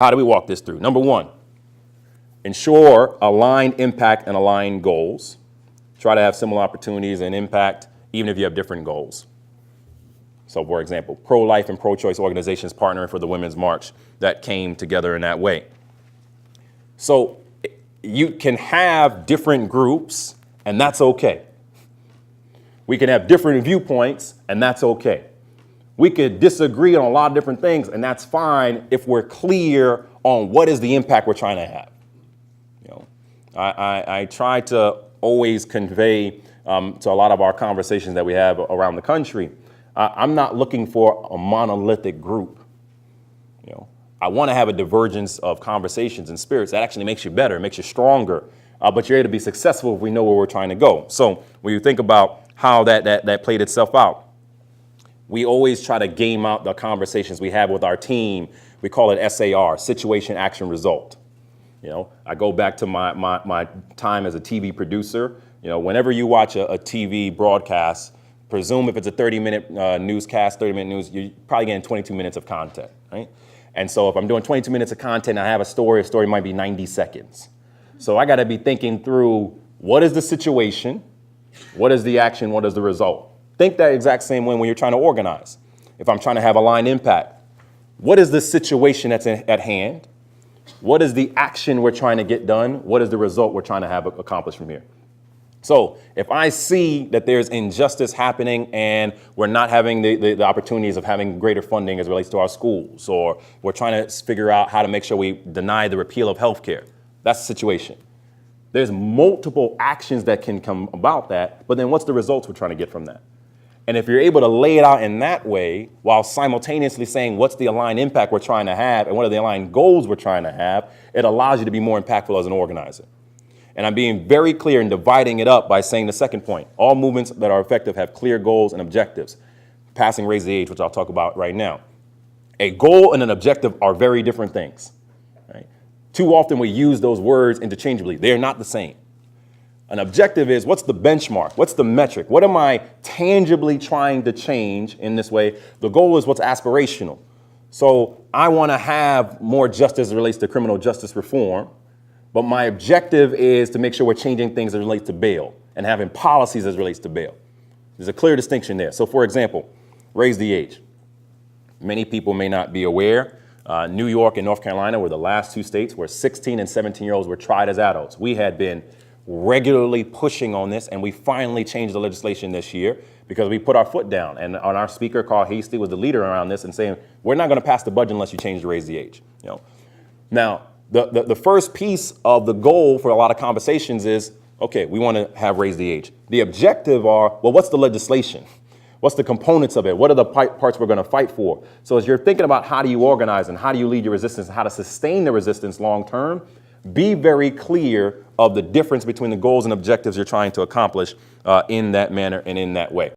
How do we walk this through? Number one, ensure aligned impact and aligned goals. Try to have similar opportunities and impact, even if you have different goals. So, for example, pro-life and pro-choice organizations partnering for the Women's March that came together in that way. So you can have different groups, and that's okay. We can have different viewpoints, and that's okay. We could disagree on a lot of different things, and that's fine if we're clear on what is the impact we're trying to have. You know, I try to always convey to a lot of our conversations that we have around the country, I'm not looking for a monolithic group. You know, I want to have a divergence of conversations and spirits that actually makes you better, makes you stronger, but you're able to be successful if we know where we're trying to go. So when you think about how that played itself out, we always try to game out the conversations we have with our team. We call it SAR, situation, action, result. You know, I go back to my time as a TV producer. You know, whenever you watch a TV broadcast, presume if it's a 30-minute newscast, 30-minute news, you're probably getting 22 minutes of content, right? And so if I'm doing 22 minutes of content, I have a story might be 90 seconds. So I got to be thinking through, what is the situation? What is the action? What is the result? Think that exact same way when you're trying to organize. If I'm trying to have aligned impact, what is the situation that's at hand? What is the action we're trying to get done? What is the result we're trying to have accomplished from here? So if I see that there's injustice happening and we're not having the opportunities of having greater funding as it relates to our schools, or we're trying to figure out how to make sure we deny the repeal of health care, that's the situation. There's multiple actions that can come about that, but then what's the results we're trying to get from that? And if you're able to lay it out in that way, while simultaneously saying what's the aligned impact we're trying to have and what are the aligned goals we're trying to have, it allows you to be more impactful as an organizer. And I'm being very clear in dividing it up by saying the second point. All movements that are effective have clear goals and objectives. Passing Raise the Age, which I'll talk about right now. A goal and an objective are very different things. Right? Too often we use those words interchangeably. They are not the same. An objective is, what's the benchmark? What's the metric? What am I tangibly trying to change in this way? The goal is what's aspirational. So I want to have more justice as it relates to criminal justice reform. But my objective is to make sure we're changing things as it relates to bail and having policies as it relates to bail. There's a clear distinction there. So, for example, Raise the Age. Many people may not be aware. New York and North Carolina were the last two states where 16 and 17-year-olds were tried as adults. We had been regularly pushing on this, and we finally changed the legislation this year because we put our foot down. And our speaker, Carl Hastie, was the leader around this and saying, we're not going to pass the budget unless you change the Raise the Age. You know? Now, the first piece of the goal for a lot of conversations is, okay, we want to have Raise the Age. The objective are, well, what's the legislation? What's the components of it? What are the parts we're going to fight for? So as you're thinking about how do you organize and how do you lead your resistance and how to sustain the resistance long term, be very clear of the difference between the goals and objectives you're trying to accomplish in that manner and in that way.